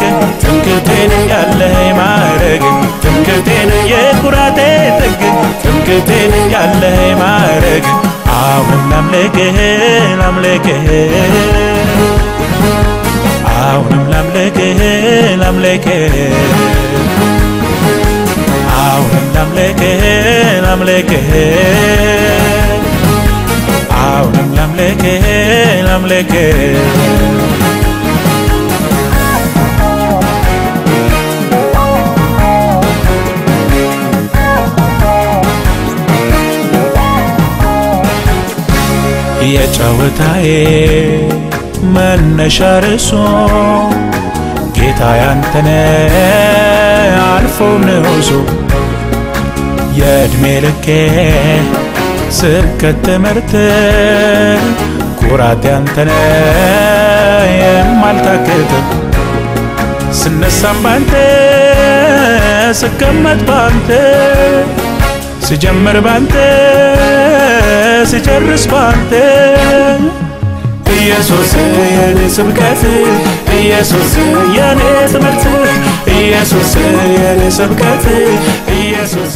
ጥግ ትምክህቴን ያለኸኝ ማዕረግ ትምክህቴን የኩራቴ ጥግ ትምክህቴን ያለኸኝ ማዕረግ አሁንም ላምልክህ ላምልክህ አሁንም ላምልክህ ላምልክህ አሁንም ላምልክህ ላምልክህ አሁንም ላምልክህ ላምልክህ የጨዋታዬ መነሻ ርዕሱ ጌታ ያንተነ አልፎ ንዑሱ የዕድሜ ልኬ ስብከት ትምህርት ኩራት ያንተነ የማልታክት ስነሳም ባንተ ስቀመጥ ባንተ ስጀምር ባንተ ስጨርስ ባንተ ኢየሱስ የኔ ስብከት ኢየሱስ የኔ ትምህርት ኢየሱስ የኔ ስብከት ኢየሱስ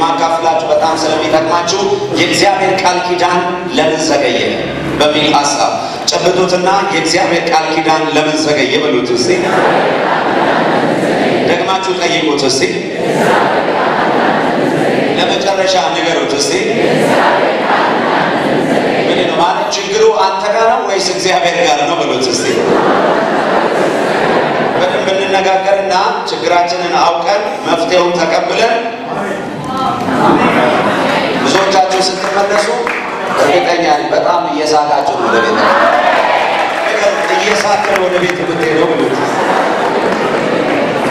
የማካፍላችሁ በጣም ስለሚጠቅማችሁ የእግዚአብሔር ቃል ኪዳን ለምን ዘገየ በሚል ሐሳብ ጨብጡትና የእግዚአብሔር ቃል ኪዳን ለምን ዘገየ በሉት እስቲ። ደግማችሁ ጠይቁት እስቲ። ለመጨረሻ ንገሩት እስቲ። ምንድን ነው ማለት ችግሩ አንተ ጋር ነው ወይስ እግዚአብሔር ጋር ነው በሉት እስቲ። በደንብ እንነጋገርና ችግራችንን አውቀን መፍትሄውን ተቀብለን ብዙዎቻችሁ ስትመለሱ እርግጠኛ ነኝ በጣም እየሳቃችሁ ነው ወደ ቤት እየሳቅን ወደ ቤት የምትሄደው ብሉት።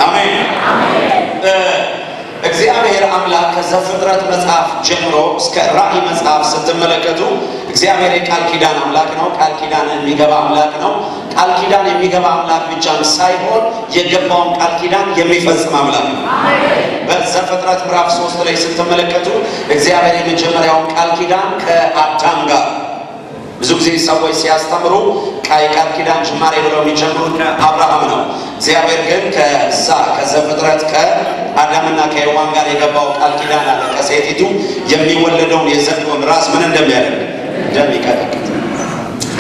አሜን። እግዚአብሔር አምላክ ከዘፍጥረት መጽሐፍ ጀምሮ እስከ ራእይ መጽሐፍ ስትመለከቱ እግዚአብሔር የቃል ኪዳን አምላክ ነው። ቃል ኪዳን የሚገባ አምላክ ነው። ቃል ኪዳን የሚገባ አምላክ ብቻም ሳይሆን የገባውን ቃል ኪዳን የሚፈጽም አምላክ ነው። በዘፍጥረት ምዕራፍ 3 ላይ ስትመለከቱ እግዚአብሔር የመጀመሪያውን ቃል ኪዳን ከአዳም ጋር ብዙ ጊዜ ሰዎች ሲያስተምሩ ቃል ኪዳን ጅማሬ ብለው የሚጀምሩት ከአብርሃም ነው። እግዚአብሔር ግን ከዘፍጥረት ከአዳምና ከሔዋን ጋር የገባው ቃል ኪዳን አለ። ከሴቲቱ የሚወለደውን የዘንዶን ራስ ምን እንደሚያደርግ እንደሚቀጠቅጥ።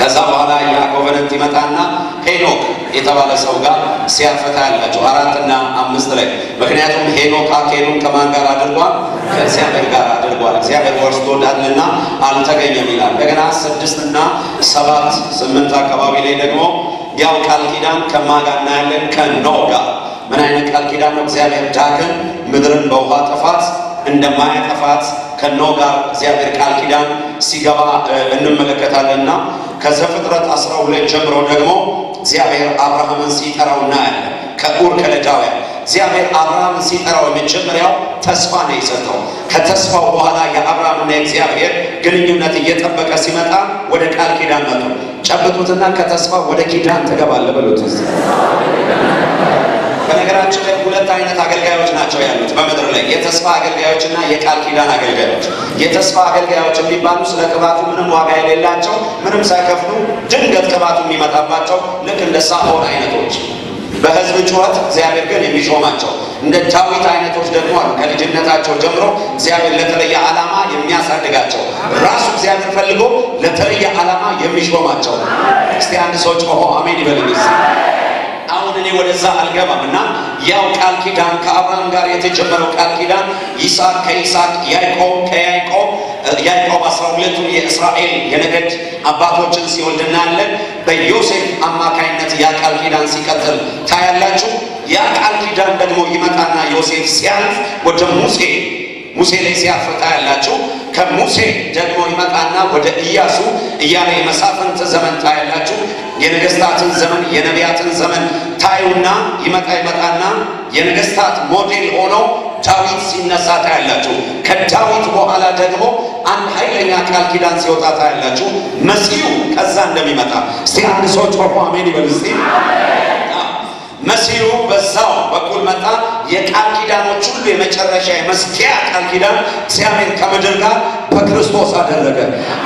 ከዛ በኋላ ያ ኮቨነንት ይመጣና ሄኖክ የተባለ ሰው ጋር ሲያፈታ ያላቸው 4 እና 5 ላይ ምክንያቱም ሄኖክ አካሄዱን ከማን ጋር አድርጓል? ከእግዚአብሔር ጋር አድርጓል። እግዚአብሔር ወርሶታልና አልተገኘም ይላል። እንደገና 6 እና 7 8 አካባቢ ላይ ደግሞ ያው ቃል ኪዳን ከማን ጋር እናያለን? ከኖህ ጋር። ምን አይነት ቃል ኪዳን ነው? እግዚአብሔር ዳግም ምድርን በውሃ ጥፋት እንደማያጠፋት ከኖህ ጋር እግዚአብሔር ቃል ኪዳን ሲገባ እንመለከታለንና ከዘፍጥረት 12 ጀምሮ ደግሞ እግዚአብሔር አብርሃምን ሲጠራው እናያለን። ከኡር ከለዳውያን እግዚአብሔር አብርሃምን ሲጠራው የመጀመሪያው ተስፋ ነው የሰጠው። ከተስፋው በኋላ የአብርሃምና የእግዚአብሔር ግንኙነት እየጠበቀ ሲመጣ ወደ ቃል ኪዳን መጡ። ጨብጡትና ከተስፋ ወደ ኪዳን ትገባለህ በሉት። በነገራችን ላይ 2 አይነት አገልጋዮች ናቸው ያሉት በምድር ላይ የተስፋ አገልጋዮችና የቃል ኪዳን አገልጋዮች። የተስፋ አገልጋዮች የሚባሉ ስለ ቅባቱ ምንም ዋጋ የሌላቸው ምንም ሳይከፍሉ ድንገት ቅባቱ የሚመጣባቸው ልክ እንደ ሳኦል አይነቶች በህዝብ ጩኸት እግዚአብሔር ግን የሚሾማቸው። እንደ ዳዊት አይነቶች ደግሞ አሉ ከልጅነታቸው ጀምሮ እግዚአብሔር ለተለየ ዓላማ የሚያሳድጋቸው ራሱ እግዚአብሔር ፈልጎ ለተለየ ዓላማ የሚሾማቸው። እስቲ አንድ ሰው ጮሆ አሜን ይበልልኝ። አሁን እኔ ወደዛ አልገባም እና ያው ቃል ኪዳን ከአብርሃም ጋር የተጀመረው ቃል ኪዳን ይስሐቅ ከይስሐቅ ያዕቆብ ከያዕቆብ 12ቱ የእስራኤል የነገድ አባቶችን ሲወልድ እናያለን። በዮሴፍ አማካይነት ያ ቃል ኪዳን ሲቀጥል ታያላችሁ። ያ ቃል ኪዳን ደግሞ ይመጣና ዮሴፍ ሲያልፍ ወደ ሙሴ ላይ ሲያርፍ ታያላችሁ። ከሙሴ ደግሞ ይመጣና ወደ ኢያሱ እያለ የመሳፍንት ዘመን ታያላችሁ። የነገስታትን ዘመን የነቢያትን ዘመን ታዩና ይመጣና የነገስታት ሞዴል ሆኖ ዳዊት ሲነሳ ታያላችሁ። ከዳዊት በኋላ ደግሞ አንድ ኃይለኛ ቃል ኪዳን ሲወጣ ታያላችሁ። መሲሁ ከዛ እንደሚመጣ እስቲ አንድ ሰው ጮሆ አሜን ይበል እስቲ። መሲሁ በዛው በኩል መጣ። የቃል ኪዳኖች ሁሉ የመጨረሻ የመስኪያ ቃል ኪዳን እግዚአብሔር ከምድር ጋር በክርስቶስ አደረገ።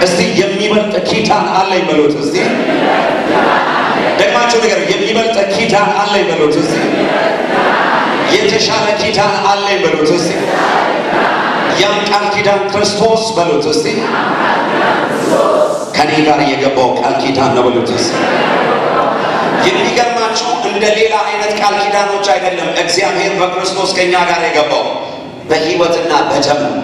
እስቲ የሚበልጥ ኪዳን አለኝ በሉት እስቲ። ደግማችሁ ነገር የሚበልጥ ኪዳን አለኝ በሉት እስቲ። የተሻለ ኪዳን አለኝ በሉት እስቲ። ያን ቃል ኪዳን ክርስቶስ በሉት እስቲ። ከኔ ጋር የገባው ቃል ኪዳን ነው በሉት እስቲ። የሚገርማችሁ እንደ ሌላ አይነት ቃል ኪዳኖች አይደለም። እግዚአብሔር በክርስቶስ ከኛ ጋር የገባው በሕይወትና በደም ነው።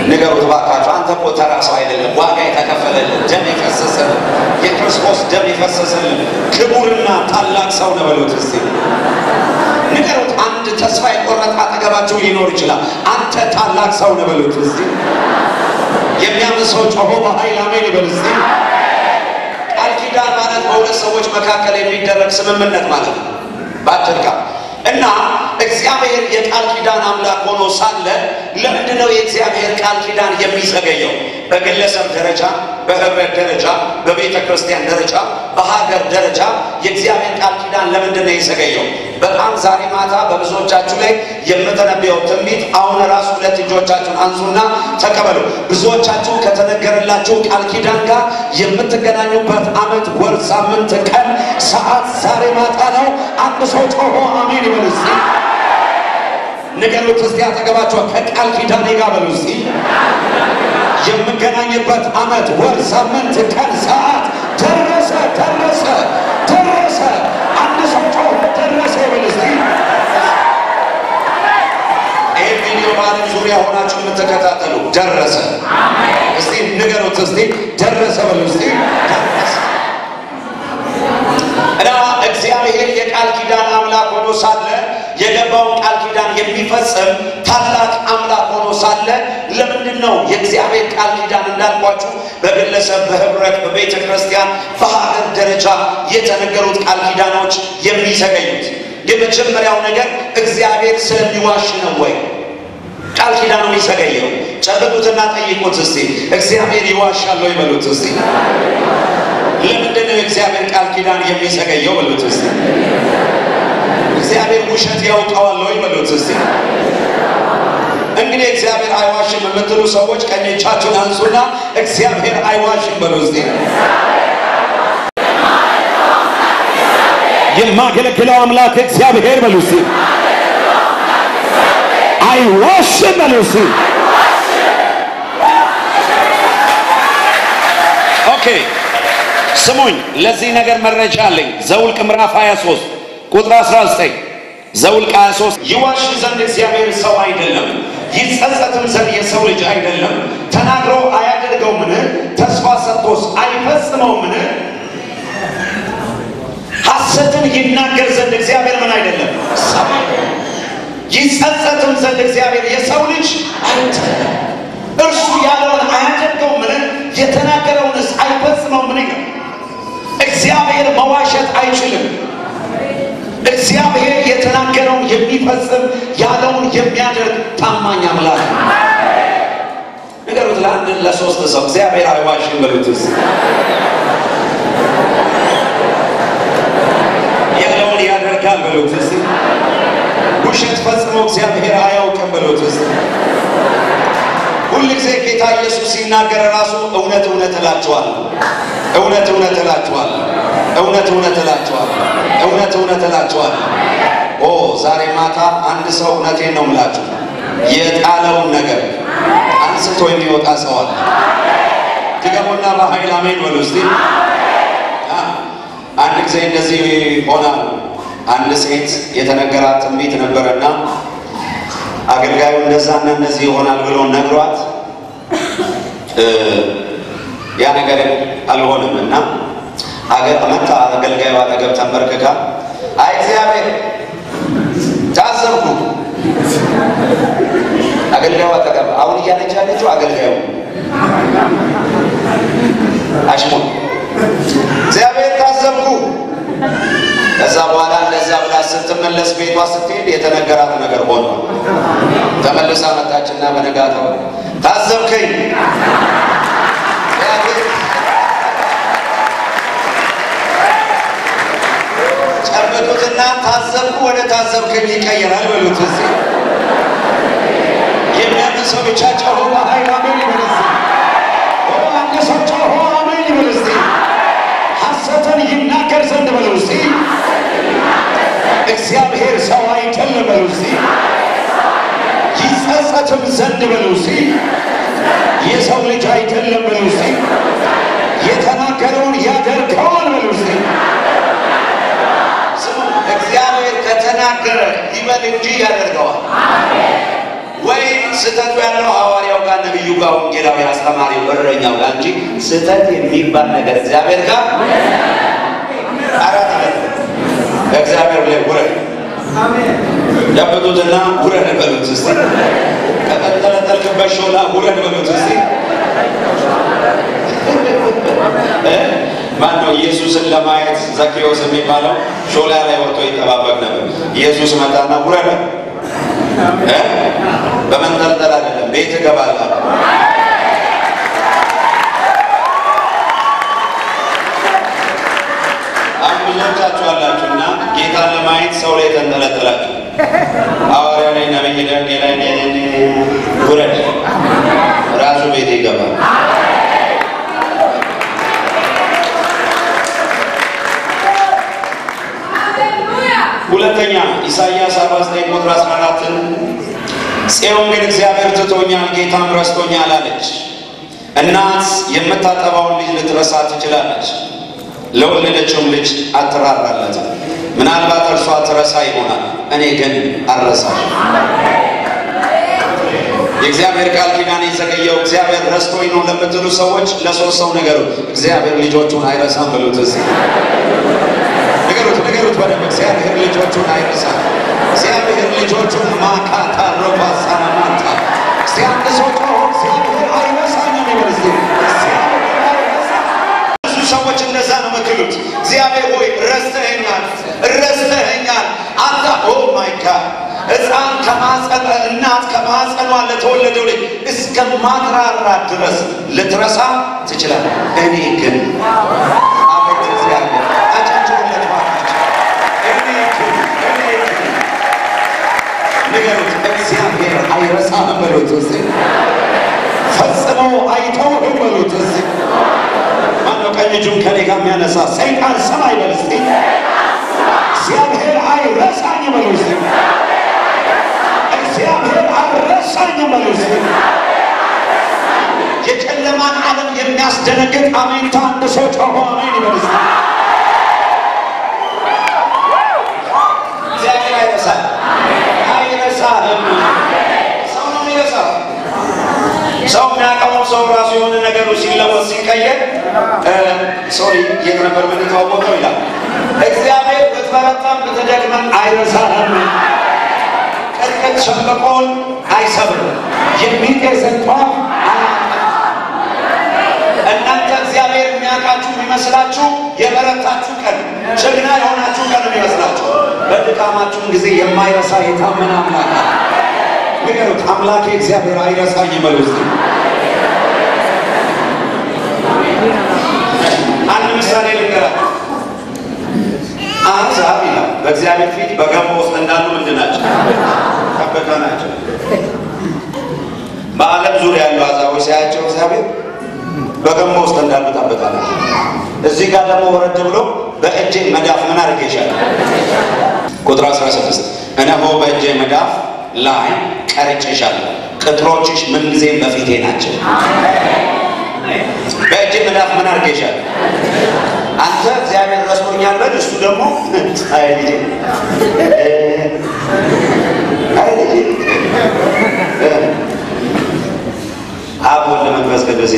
ንገሩት እባካችሁ። አንተ እኮ ተራ ሰው አይደለም። ዋጋ የተከፈለልን ደም የፈሰሰልን የክርስቶስ ደም የፈሰሰልን ክቡርና ታላቅ ሰው ነው በሉት እስቲ። ንገሩት። አንድ ተስፋ የቆረጠ አጠገባችሁ ሊኖር ይችላል። አንተ ታላቅ ሰው ነው በሉት እስቲ። የሚያምን ሰው ጮሆ በኃይል አሜን ይበል እስቲ። ቃል ኪዳን ማለት በሁለት ሰዎች መካከል የሚደረግ ስምምነት ማለት ነው ባጭር ቃል። እና እግዚአብሔር የቃል ኪዳን አምላክ ሆኖ ሳለ ለምንድን ነው የእግዚአብሔር ቃል ኪዳን የሚዘገየው? በግለሰብ ደረጃ፣ በህብረት ደረጃ፣ በቤተ ክርስቲያን ደረጃ፣ በሀገር ደረጃ የእግዚአብሔር ቃል ኪዳን ለምንድን ነው የዘገየው? በጣም ዛሬ ማታ በብዙዎቻችሁ ላይ የምተነበየው ትንቢት አሁን ራሱ 2 እጆቻችሁን አንሱና ተቀበሉ። ብዙዎቻችሁ ከተነገረላችሁ ቃል ኪዳን ጋር የምትገናኙበት ዓመት፣ ወር፣ ሳምንት፣ ቀን፣ ሰዓት ዛሬ ማታ ነው። አንድ ሰው ጮሆ አሜን ይበል እስቲ። ንገሩት እስቲ አጠገባችሁ ከቃል ኪዳኔ ጋር በሉ እስቲ የምገናኝበት ዓመት ወር ሳምንት ቀን ሰዓት ደረሰ ደረሰ ደረሰ አንድ ሰው ጮህ ደረሰ በሉ እስቲ ይሄ ቪዲዮ ባለም ዙሪያ ሆናችሁ የምትከታተሉ ደረሰ እስቲ ንገሩት እስቲ ደረሰ በሉ እስቲ ደረሰ እና እግዚአብሔር የቃል ኪዳን አምላክ ሆኖ ሳለ የገባውን ቃል ኪዳን የሚፈጽም ታላቅ አምላክ ሆኖ ሳለ ለምንድን ነው የእግዚአብሔር ቃል ኪዳን እንዳልኳችሁ በግለሰብ በህብረት በቤተ ክርስቲያን በሀገር ደረጃ የተነገሩት ቃል ኪዳኖች የሚዘገዩት? የመጀመሪያው ነገር እግዚአብሔር ስለሚዋሽ ነው ወይ ቃል ኪዳኑ የሚዘገየው? ጨብጡትና ጠይቁት እስቲ እግዚአብሔር ይዋሻል ወይ በሉት እስቲ። ለምንድን ነው እግዚአብሔር ቃል ኪዳን የሚዘገየው በሉት እስቲ። እግዚአብሔር ውሸት ያውቀዋል ወይ በሉት እስቲ። እንግዲህ እግዚአብሔር አይዋሽም የምትሉ ሰዎች ቀኝ እጃችሁን አንሱና እግዚአብሔር አይዋሽም በሉ እስቲ። የማገለግለው አምላክ እግዚአብሔር በሉ እስቲ። አይዋሽም በሉ እስቲ። ኦኬ ስሙኝ፣ ለዚህ ነገር መረጃ አለኝ። ዘውልቅ ምዕራፍ 23 ቁጥር 19 ዘውልቅ 23 ይዋሽ ዘንድ እግዚአብሔር ሰው አይደለም፣ ይጸጸትም ዘንድ የሰው ልጅ አይደለም። ተናግሮ አያደርገውምን? ተስፋ ሰጥቶስ አይፈጽመውምን? ሐሰትን ይናገር ዘንድ እግዚአብሔር ምን አይደለም? ሰው አይደለም። ይጸጸትም ዘንድ እግዚአብሔር የሰው ልጅ አይደለም። እርሱ ያለውን አያደርገውምን? የተናገረውንስ አይፈጽመውምን? እግዚአብሔር መዋሸት አይችልም። እግዚአብሔር የተናገረውን የሚፈጽም ያለውን የሚያደርግ ታማኝ አምላክ ነው። ንገሩት ለአንድ ለሶስት ሰው እግዚአብሔር አይዋሽም በሉት እስቲ። ያለውን ያደርጋል በሉት እስቲ። ውሸት ፈጽሞ እግዚአብሔር አያውቅም በሉት እስቲ። ሁሉ ጊዜ ጌታ ኢየሱስ ሲናገር ራሱ እውነት እውነት እላችኋለሁ፣ እውነት እውነት እላችኋለሁ፣ እውነት እውነት እላችኋለሁ፣ እውነት እውነት እላችኋለሁ። ኦ ዛሬ ማታ አንድ ሰው እውነቴን ነው የምላችሁ የጣለውን ነገር አንስቶ የሚወጣ ሰው አለ። ትገቡና በኃይል አሜን በሉ እስቲ። አንድ ጊዜ እንደዚህ ሆና አንድ ሴት የተነገራት ትንቢት ነበረና አገልጋዩ እንደዛና እንደዚህ ይሆናል ብሎ ነግሯት ያ ነገር አልሆነም እና መጣ አገልጋዩ አጠገብ ተንበርክካ አይ እግዚአብሔር ታዘብኩ። አገልጋዩ አጠገብ አሁን እያለች ያለችው አገልጋዩ አሽሞ እግዚአብሔር ታዘብኩ። ከዛ በኋላ እንደዛ ብላ ስትመለስ ቤቷ ስትሄድ የተነገራት ነገር ሆነ። ተመልሳ መጣችና በነጋታው ታዘብከኝ ጨበጡትና ታዘብኩ ወደ ታዘብከኝ ይቀየራል በሉት እስቲ። የሚያምን ሰው ብቻ ጮሆ በኃይል አሜን ይበል እስቲ። አንድ ሰው ጮሆ አሜን ይበል እስቲ። ሐሰትን ይናገር ዘንድ በሉ እስቲ። እግዚአብሔር ሰው አይደለም በሉ እስቲ። ይጸጸትም ዘንድ በሉ እስቲ። የሰው ልጅ አይደለም በሉ እስቲ። የተናገረውን ያደርገዋል በሉ እስቲ። እግዚአብሔር ከተናገረ ይበል እንጂ ያደርገዋል። ወይ ስተቱ ያለው ሐዋርያው ጋር ነብዩ ጋር ወንጌላዊ አስተማሪው እረኛው ጋር እንጂ ስተት የሚባል ነገር እግዚአብሔር ጋር አራት አለ። እግዚአብሔር ላይ ውረድ አሜን ያበጡትና ውረድ በሉት እስቲ። ከተንጠለጠልክበት ሾላ ውረድ በሉት እስቲ። ማነው ኢየሱስን ለማየት ዘኬዎስ የሚባለው ሾላ ላይ ወጥቶ ይጠባበቅ ነበር። ኢየሱስ መጣና ውረድ በመንጠልጠል አይደለም ቤት እገባለሁ። ብዙዎቻችሁ አላችሁና ጌታን ለማየት ሰው ላይ ተንጠለጠላችሁ። ሐዋርያ ላይ ነብይ ላይ ውረድ ራሱ ቤት ይገባል። ሁለተኛ ኢሳይያስ 49 ቁጥር 14 ጽዮን ግን እግዚአብሔር ትቶኛል ጌታም ረስቶኛል አለች። እናት የምታጠባውን ልጅ ልትረሳ ትችላለች፣ ለወለደችውም ልጅ አትራራለትም። ምናልባት እርሷ ትረሳ ይሆናል፣ እኔ ግን አልረሳሽም። የእግዚአብሔር ቃል ኪዳን የዘገየው እግዚአብሔር ረስቶኝ ነው ለምትሉ ሰዎች ለሶስት ሰው ነገሩ። እግዚአብሔር ልጆቹን አይረሳም በሉት። እዚህ ነገሩት በደንብ። እግዚአብሔር ልጆቹን አይረሳም። እግዚአብሔር ልጆቹን ማካታ ረባሳናማታ እግዚአብሔር እግዚአብሔር አይረሳኝም ይበልስ። ብዙ ሰዎች እንደዛ ነው መክሉት። እግዚአብሔር ሆይ ረስተኸኛል አንተ ኦ ማይ ጋድ ሕፃን ከማጸን እናት ከማጸኗ ለተወለደው ልጅ እስከ ማትራራ ድረስ ልትረሳ ትችላለህ። እኔ ግን አቤት እግዚአብሔር አጫጭሩለት ባካችሁ። እኔ ግን ንገሩት፣ እግዚአብሔር አይረሳም በሉት። እዚህ ፈጽሞ አይተውህም በሉት። እዚህ ማነው ቀኝ እጁን ከኔ ጋር የሚያነሳ? ሰይጣን ሰማይ በል እስቲ። እግዚአብሔር አይረሳኝ በሉት። እግዚአብሔር አይረሳኝም በሉት። የጨለማን ዓለም የሚያስደነግጥ አሜንታ አንድ ሰው ጮሆ አሜን ይበል። እግዚአብሔር አይረሳህም። ሰው ነው የሚረሳው። ሰው የሚያውቀው ሰው ራሱ የሆነ ነገሩ ሲለወጥ ሲቀየር ሶሪ የት ነበር የምንተዋወቀው ይላል። እግዚአብሔር ብትበረታም ብትደክምም አይረሳህም። ቅጥቅጥ ሸምበቆን አይሰብርም። የሚጤስን ጧፍ እናንተ እግዚአብሔር የሚያውቃችሁ የሚመስላችሁ የበረታችሁ ቀን ጀግና የሆናችሁ ቀን የሚመስላችሁ፣ በድካማችሁም ጊዜ የማይረሳ የታመነ አምላክ ንገሩት። አምላኬ እግዚአብሔር አይረሳኝም በሉ እስቲ። አንድ ምሳሌ ልንገራችሁ። አሕዛብ ይላል በእግዚአብሔር ፊት በገንቦ ውስጥ እንዳሉ ምንድን ናቸው? ጠበቃ ናቸው። በዓለም ዙሪያ ያሉ አሕዛቦች ሲያያቸው እግዚአብሔር በገንቦ ውስጥ እንዳሉ ጠበቃ ናቸው። እዚህ ጋር ደግሞ ወረድ ብሎ በእጄ መዳፍ ምን አድርጌሻለሁ? ቁጥር 16 እነሆ በእጄ መዳፍ ላይ ቀርጬሻለሁ፣ ቅጥሮችሽ ምንጊዜም በፊቴ ናቸው። በእጄ መዳፍ ምን አድርጌሻለሁ? አንተ እግዚአብሔር ረስቶኛል በል፣ እሱ ደግሞ አይ ልጄ አብ ወልድ መንፈስ ቅዱስ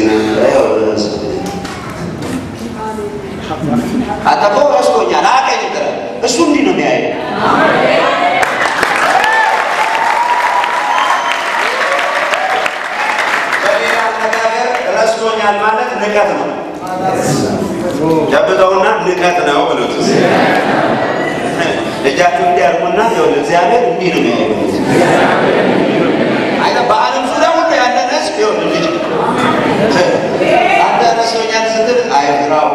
አንተ እኮ ረስቶኛል አቀኝ ትላለህ። እሱ እንዲህ ነው የሚያየው። በሌላ አነጋገር ረስቶኛል ማለት ንቀት ነው። ጨብጠውና ንቀት ነው ብሎት እጃችሁ እንዲያርጉና ይኸውልህ እግዚአብሔር እንዲህ ነው የሚያየው። አይደል? በዓለም ዙሪያ ሁሉ ያለ ነስ ይኸውልህ ልጅ አንተ ረስቶኛል ስትል አይፍራው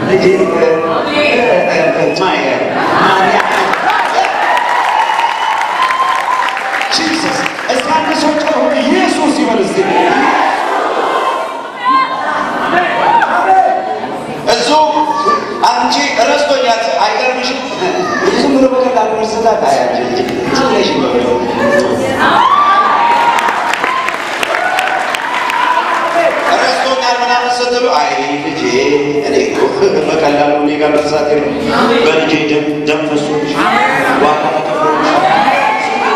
ልጅ ጂሰስ እስካንድ ሰው ጮሆ ኢየሱስ ይበል እስቲ። እሱ አንቺ ረስቶኛል አይገርምሽም? ዝም ብሎ በቀላሉ መስላት አያችሁ ትንሽ ነው ረስቶኛል ምናምን ስትሉ አይ ልጄ እኔ እኮ በቀላሉ እኔ ጋር መርሳት ነው። በልጄ ደም ፈሶች ዋጋ ተከፍሎች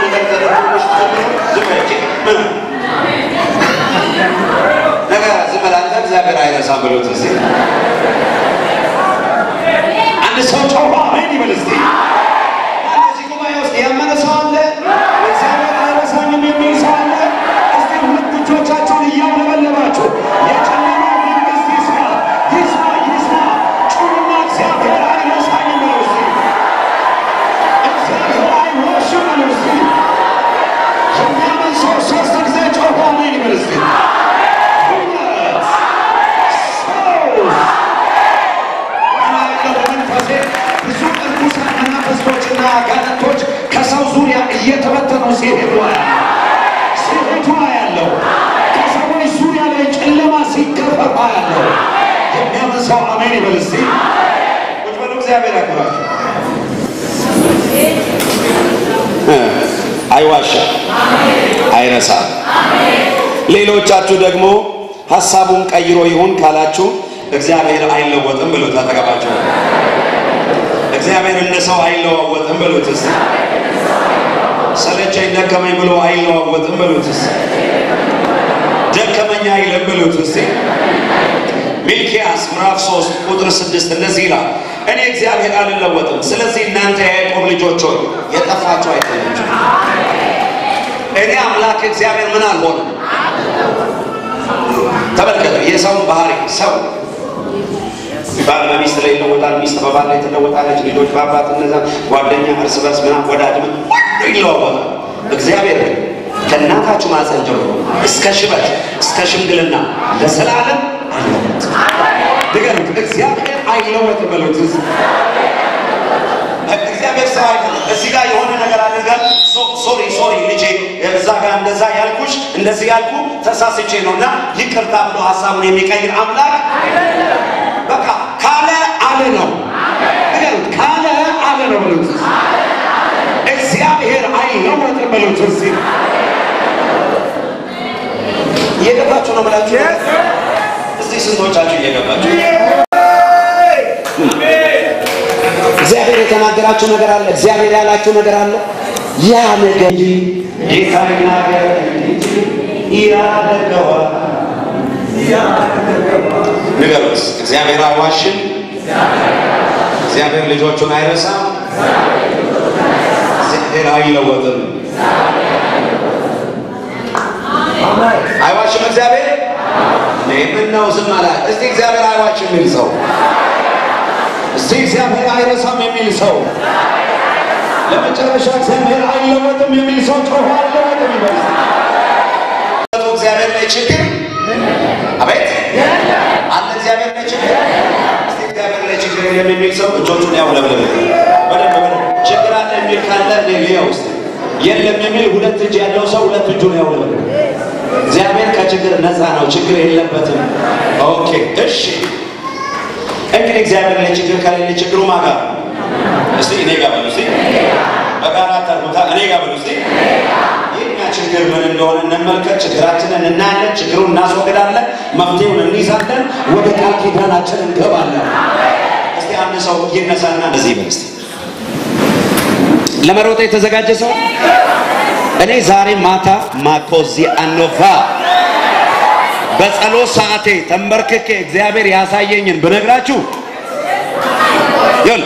ነገር ተደርጎች ነገር ዝም ብላ አንተ እግዚአብሔር አይረሳም ብሎት እስቲ አንድ ሰው ጮሆ አሜን ይበል እስቲ። እዚህ ጉባኤ ውስጥ ያመነ ሰው አለ? እግዚአብሔር አይረሳኝም የሚል ሰው አለ? እስቲ ሁለት እጆቻችሁን እያውለበለባችሁ የጨለማ መንግስት ይስማ ጩኹና እግዚአብሔር አይረሳኝም በሉ እስቲ። እግዚአብሔር አይዋሽም በሉ እስቲ። የሚያምን ሰው ሶስት ጊዜ ጮሆ አሜን ይበል እስቲ። ብዙ ቅዱሳን መንፈሶችና አጋንንቶች ከሰው ዙሪያ እየተበተኑ ሲሄዱ ያለው ከሰዎች ዙሪያ ላይ ጨለማ ሲከፈፋ ያለው የሚያምን ሰው አሜን ይበል እስቲ። ቁጭ በሉ። እግዚአብሔር ያክብራችሁ። አይዋሽም፣ አይረሳም። ሌሎቻችሁ ደግሞ ሐሳቡን ቀይሮ ይሁን ካላችሁ እግዚአብሔር አይለወጥም ብሉት። አጠገባችሁ እግዚአብሔር እንደ ሰው አይለዋወጥም ብሉት። ሰለቸኝ ደከመኝ ብሎ አይለዋወጥም ብሉት። ደከመኝ አይልም ብሉት። ሚልኪያስ ምዕራፍ 3 ቁጥር 6 እንደዚህ ይላል፣ እኔ እግዚአብሔር አልለወጥም። ስለዚህ እናንተ የያዕቆብ ልጆች ሆይ የጠፋችሁ አይደላችሁም። እኔ አምላክ እግዚአብሔር ምን አልሆንም። ተመልከቱ የሰውን ባህሪ። ሰው ባል በሚስት ላይ ይለወጣል፣ ሚስት በባል ላይ ትለወጣለች፣ ልጆች በአባት፣ እነዛ ጓደኛ፣ እርስ በርስ ምናምን ወዳጅ ምን ሁሉ ይለዋወጣል። እግዚአብሔር ግን ከእናታችሁ ማፀን ጀምሮ እስከ ሽበት እስከ ሽምግልና ለዘላለም አይለወጥም። ድገሙት፣ እግዚአብሔር አይለወጥም በሉት። እግዚአብሔር ሰው አይደለም። እዚህ ጋር የሆነ ነገር አድርጋል፣ ሶሪ ልጄ እዛ ጋር እንደዛ ያልኩሽ እንደዚህ ያልኩ ተሳስቼ ነውና ይቅርታ ብሎ ሐሳቡን የሚቀይር አምላክ አይደለም። በቃ ካለ አለ ነው። ድገሙት፣ ካለ አለ ነው በሉት። እግዚአብሔር አይለወጥም በሉት። እየገባችሁ ነው ብላችሁ እዚህ ስንቶቻችሁ እየገባችሁ? እግዚአብሔር የተናገራችሁ ነገር አለ፣ እግዚአብሔር ያላችሁ ነገር አለ። ያ ነገር ጌታ ይናገር እንጂ ያደርገዋል። ንገሩት፣ እግዚአብሔር አይዋሽም፣ እግዚአብሔር ልጆቹን አይረሳም፣ እግዚአብሔር አይለወጥም። አይዋሽም እግዚአብሔር። ምን ነው ዝም አለ? እስቲ እግዚአብሔር አይዋሽም የሚል ሰው፣ እስቲ እግዚአብሔር አይረሳም የሚል ሰው፣ ለመጨረሻ እግዚአብሔር አይለወጥም የሚል ሰው ጮሆ አይለወጥም ይበል። እግዚአብሔር ላይ ችግር አቤት አለ። እግዚአብሔር ላይ ችግር፣ እስቲ እግዚአብሔር ላይ ችግር የለም የሚል ሰው እጆቹን ያውለብልብ። በደንብ ችግር አለ የሚል ካለ ለሊያ ውስጥ የለም የሚል ሁለት እጅ ያለው ሰው ሁለት እጁን ያውለብልብ። እግዚአብሔር ከችግር ነፃ ነው፣ ችግር የለበትም። ኦኬ እሺ። እንግዲህ እግዚአብሔር ላይ ችግር ከሌለ ችግሩ ማጋ እስቲ እኔ ጋር በሉ። እስቲ በጋራ ታርጉታ እኔ ጋር በሉ። እስቲ የኛ ችግር ምን እንደሆነ እንመልከት። ችግራችንን እናያለን፣ ችግሩን እናስወግዳለን፣ መፍትሄውን እንይዛለን፣ ወደ ቃል ኪዳናችን እንገባለን። እስቲ አንድ ሰው ይነሳና እንደዚህ ይበል። እስቲ ለመሮጥ የተዘጋጀ ሰው እኔ ዛሬ ማታ ማኮዚ አኖቫ በጸሎት ሰዓቴ ተንበርክኬ እግዚአብሔር ያሳየኝን ብነግራችሁ ይሁን።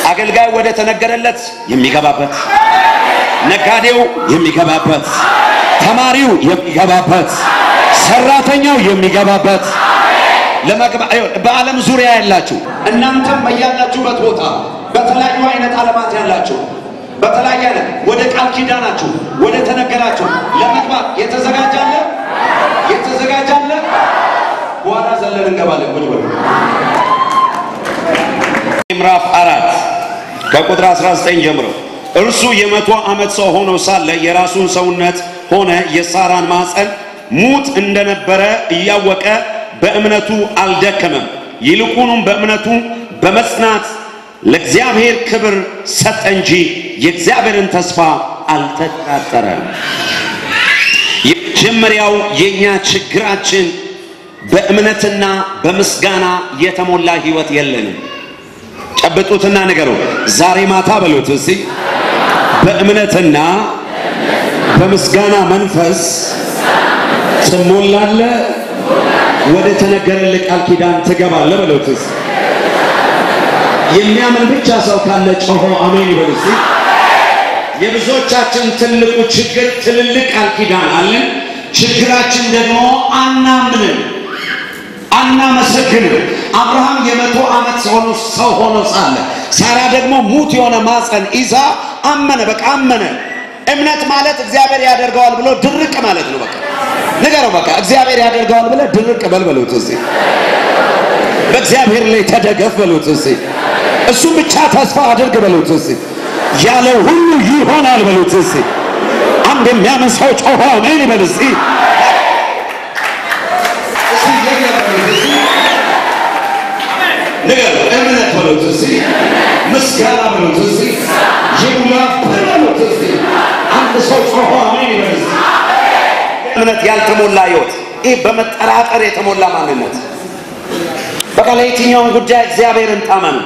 አገልጋይ ወደ ተነገረለት የሚገባበት፣ ነጋዴው የሚገባበት፣ ተማሪው የሚገባበት፣ ሰራተኛው የሚገባበት በዓለም ዙሪያ ያላችሁ እናንተም በያላችሁበት ቦታ በተለያዩ አይነት ዓለማት ያላችሁ በተለያየ አይነት ወደ ቃል ኪዳናችሁ ወደ ተነገራችሁ ለመግባት የተዘጋጃለ በኋላ ዘለን እንገባለን። ቁጭ በሉ። ምዕራፍ 4 ከቁጥር 19 ጀምሮ እርሱ የ100 ዓመት ሰው ሆኖ ሳለ የራሱን ሰውነት ሆነ የሳራን ማፀን ሙት እንደነበረ እያወቀ በእምነቱ አልደከመም፣ ይልቁንም በእምነቱ በመጽናት ለእግዚአብሔር ክብር ሰጠ እንጂ የእግዚአብሔርን ተስፋ አልተጠራጠረም። የመጀመሪያው የኛ ችግራችን በእምነትና በምስጋና የተሞላ ህይወት የለንም። ጨብጡትና ነገሩ ዛሬ ማታ በሉት እስቲ በእምነትና በምስጋና መንፈስ ትሞላለህ፣ ወደ ተነገረልህ ቃል ኪዳን ትገባለህ በሉት እስቲ። የሚያምን ብቻ ሰው ካለ ጮሆ አሜን ይበል እስቲ። የብዙዎቻችን ትልቁ ችግር ትልልቅ ቃል ኪዳን አለን፣ ችግራችን ደግሞ አናምንም፣ አናመሰግንም። አብርሃም የ100 ዓመት ሰው ሆኖ ሳለ ሳራ ደግሞ ሙት የሆነ ማፀን ይዛ አመነ። በቃ አመነ። እምነት ማለት እግዚአብሔር ያደርገዋል ብሎ ድርቅ ማለት ነው። በቃ ንገረው፣ በቃ እግዚአብሔር ያደርገዋል ብለ ድርቅ በልበሉት እስቲ። በእግዚአብሔር ላይ ተደገፍ በሉት እስቲ። እሱ ብቻ ተስፋ አድርግ በሉት እስቲ። ያለው ሁሉ ይሆናል በሉት እስቲ። አንድ የሚያምን ሰው ጮሆ አሜን ይበል እስቲ። ነገር እምነት በሉት እስቲ፣ ምስጋና በሉት እስቲ፣ ይሙላ በሉት እስቲ። አንድ አንድ ሰው ጮሆ አሜን ይበል። እምነት ያልተሞላ ሕይወት፣ ይህ በመጠራጠር የተሞላ ማንነት። በቃ ለየትኛውም ጉዳይ እግዚአብሔርን ታመኑ።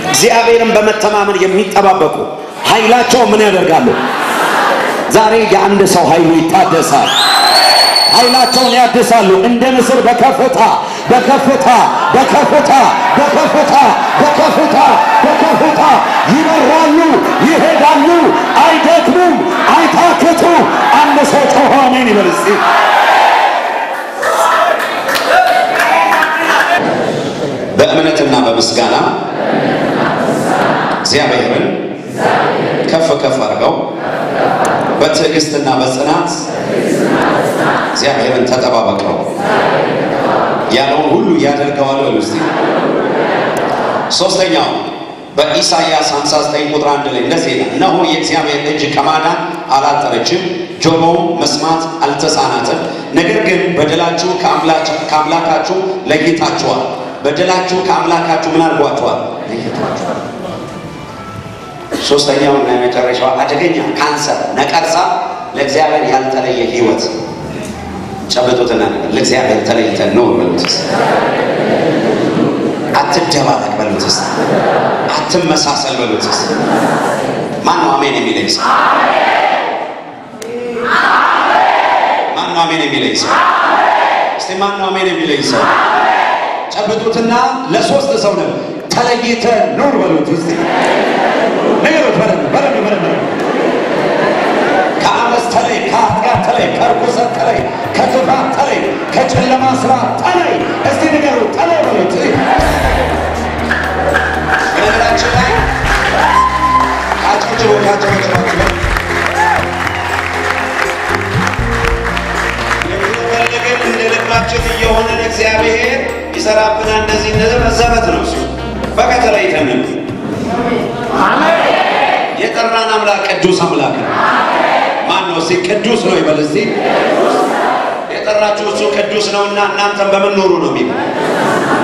እግዚአብሔርን በመተማመን የሚጠባበቁ ኃይላቸው ምን ያደርጋሉ? ዛሬ የአንድ ሰው ኃይሉ ይታደሳል። ኃይላቸውን ያድሳሉ። እንደ ንስር በከፍታ በከፍታ በከፍታ በከፍታ በከፍታ በከፍታ ይበራሉ፣ ይሄዳሉ፣ አይደክሙም፣ አይታክቱ። አንድ ሰው ጮሆ አሜን ይበል እስቲ። በእምነትና በምስጋና እግዚአብሔርን ከፍ ከፍ አድርገው በትዕግስትና በጽናት እግዚአብሔርን ተጠባበቀው ያለውን ሁሉ ያደርገዋል በሉ እስቲ። ሶስተኛው በኢሳይያስ 59 ቁጥር 1 ላይ እንደዚህ ይላል፣ እነሆ የእግዚአብሔር እጅ ከማዳን አላጠረችም፣ ጆሮው መስማት አልተሳናትም። ነገር ግን በደላችሁ ከአምላካችሁ ለይታችኋል። በደላችሁ ከአምላካችሁ ምን አድርጓችኋል? ለይታችኋል። ሶስተኛው እና የመጨረሻው አደገኛ ካንሰር ነቀርሳ ለእግዚአብሔር ያልተለየ ህይወት። ጨብጡትና ለእግዚአብሔር ተለይተን ነው በሉት። አትደባለቅ በሉት። አትመሳሰል በሉት። ማን ነው አሜን የሚለኝ ሰው? ማን ነው አሜን የሚለኝ ሰው? እስቲ ማን ነው አሜን የሚለኝ ሰው? ጨብጡትና ለሶስት ሰው ነው ተለይተን ነው በሉት። እስቲ ነገሮች በረም ከአመፅ ተለይ፣ ከኃጢአት ተለይ፣ ከርኩሰት ተለይ፣ ከክፋት ተለይ፣ ከጨለማ ስራ ተለይ። እስቲ ንገሩ ተለይ በሉት። በነገራችን ላይ አጭጭሮ የምንፈልገን እንደ ልባችን እየሆነን እግዚአብሔር ይሰራብናል። እንደዚህ መዘበት ነው እሱ። በቃ ተለይተን ነው። የጠራን አምላክ ቅዱስ አምላክ ነው። ማን ነው? እስቲ ቅዱስ ነው ይበል እስቲ። የጠራችሁ እሱ ቅዱስ ነውና እናንተም በምን ኖሩ ነው የሚለው።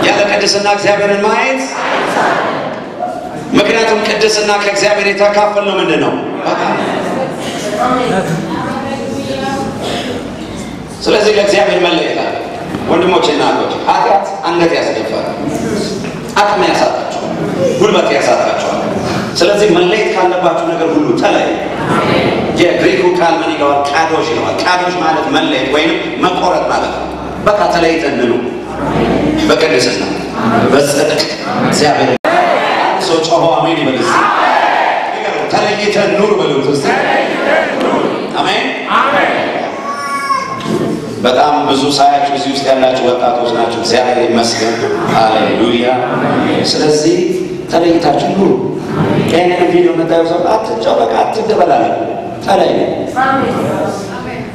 ያለ ቅድስና እግዚአብሔርን ማየት። ምክንያቱም ቅድስና ከእግዚአብሔር የተካፈልነው ምንድን ነው? ስለዚህ ለእግዚአብሔር መለየት አለ። ወንድሞችና እህቶች፣ ኃጢአት አንገት ያስደፋል፣ አቅም ያሳጣችኋል፣ ጉልበት ያሳጣችኋል። ስለዚህ መለየት ካለባችሁ ነገር ሁሉ ተለዩ። የግሪኩ ቃል ምን ይለዋል? ቃዶሽ ይለዋል። ቃዶሽ ማለት መለየት ወይም መቆረጥ ማለት ነው። በቃ ተለይተን ነው በቅድስና በጽድቅ እግዚአብሔር ሰው ጮሆ አሜን ይበል እስቲ። ተለይተን ኑር በሉት እስቲ። አሜን አሜን። በጣም ብዙ ሳያችሁ እዚህ ውስጥ ያላችሁ ወጣቶች ናችሁ። እግዚአብሔር ይመስገን። ሃሌሉያ። ስለዚህ ተለይታችሁ ኑሩ። ይሄንን ቪዲዮ የምታዩ ሰው አትጨበቃ፣ አትደበላለቁ፣ ተለዩ።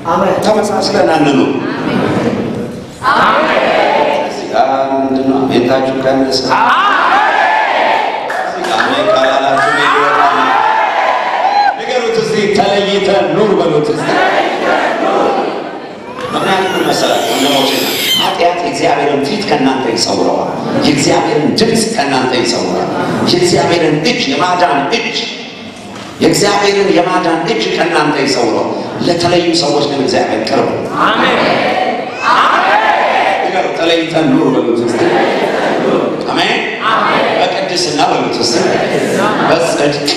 አሜን። ተመሳስለን አንኑር። አሜን። እዚህ ጋር ምንድን ነው አሜንታችሁ? ከነስ አሜን ካላላችሁ ንገሩት እስቲ። ተለይተን ኑር በሉት እስቲ። ምክንያቱም መሰላችሁ ወንድሞቼ፣ ኃጢአት የእግዚአብሔርን ፊት ከእናንተ ይሰውረዋል። የእግዚአብሔርን ድምፅ ከእናንተ ይሰውራል። የእግዚአብሔርን እጅ የማዳን እጅ የእግዚአብሔርን የማዳን እጅ ከእናንተ ይሰውረዋል። ለተለዩ ሰዎች ግን እግዚአብሔር ቅርብ። አሜን አሜን። ተለይተን ኑር በሉት እስቲ። አሜን አሜን። በቅድስና በሉት እስቲ። በጽድቅ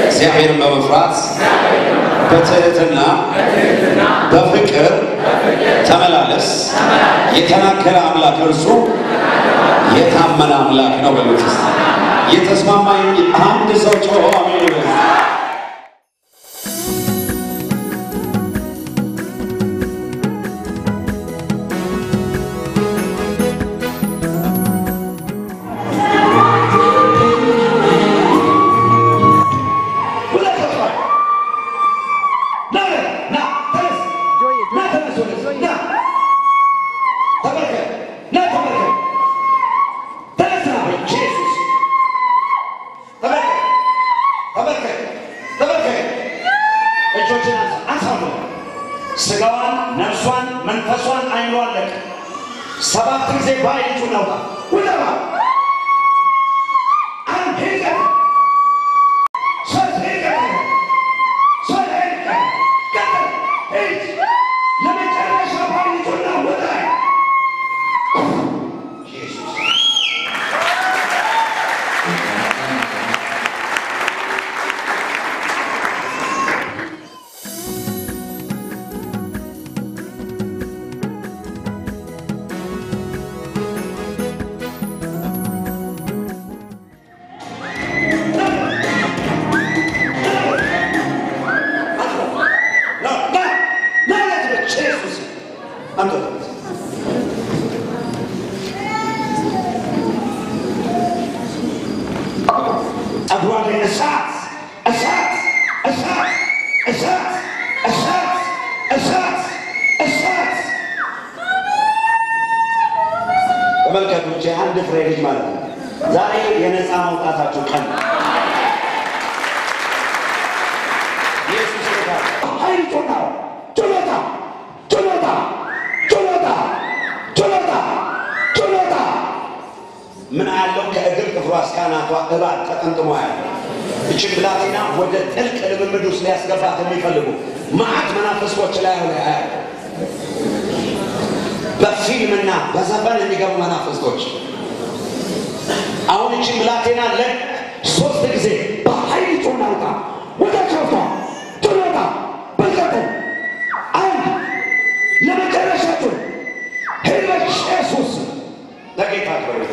እግዚአብሔርን በመፍራት በትህትና በፍቅር ተመላለስ። የተናገረ አምላክ እርሱ የታመነ አምላክ ነው በሉት እስቲ። የተስማማኝ አንድ ሰው ጮሆ አሜን ይበል። ስጋዋን ነፍሷን መንፈሷን አይኗን ለቅ። 7 ጊዜ ባይቱ ነው ወደባ አንሄቀ ሰልሄቀ ሰልሄቀ ጸጉሯ ላይ እሳት እሳት እሳት እሳት እሳት እሳት እሳት ተመልከቱ። አንድ ፍሬ ልጅ ማለት ነው። ዛሬ የነፃ መውጣታችሁ ቀን ኢየሱስ ይባርክ። ኃይል ጮታው ጮታ ጮታ ጮታ ጮታ ጮታ ምን አለው ከእግር ጥፍሯ እስከ አናቷ እባብ ተጠምጥሞ ያለው እቺ ብላቴና ወደ ጥልቅ ልምምድ ውስጥ ሊያስገባት የሚፈልጉ ማዕት መናፍስቶች ላይ ያለ በፊልምና በዘፈን የሚገቡ መናፍስቶች አሁን እቺ ብላቴና ለሶስት ጊዜ በኃይል ጮናውታ ወደ ከፋ ጮታ በልቀቁ አንድ ለመጨረሻችሁ ሄልበሽ ኢየሱስ ለጌታ ክብር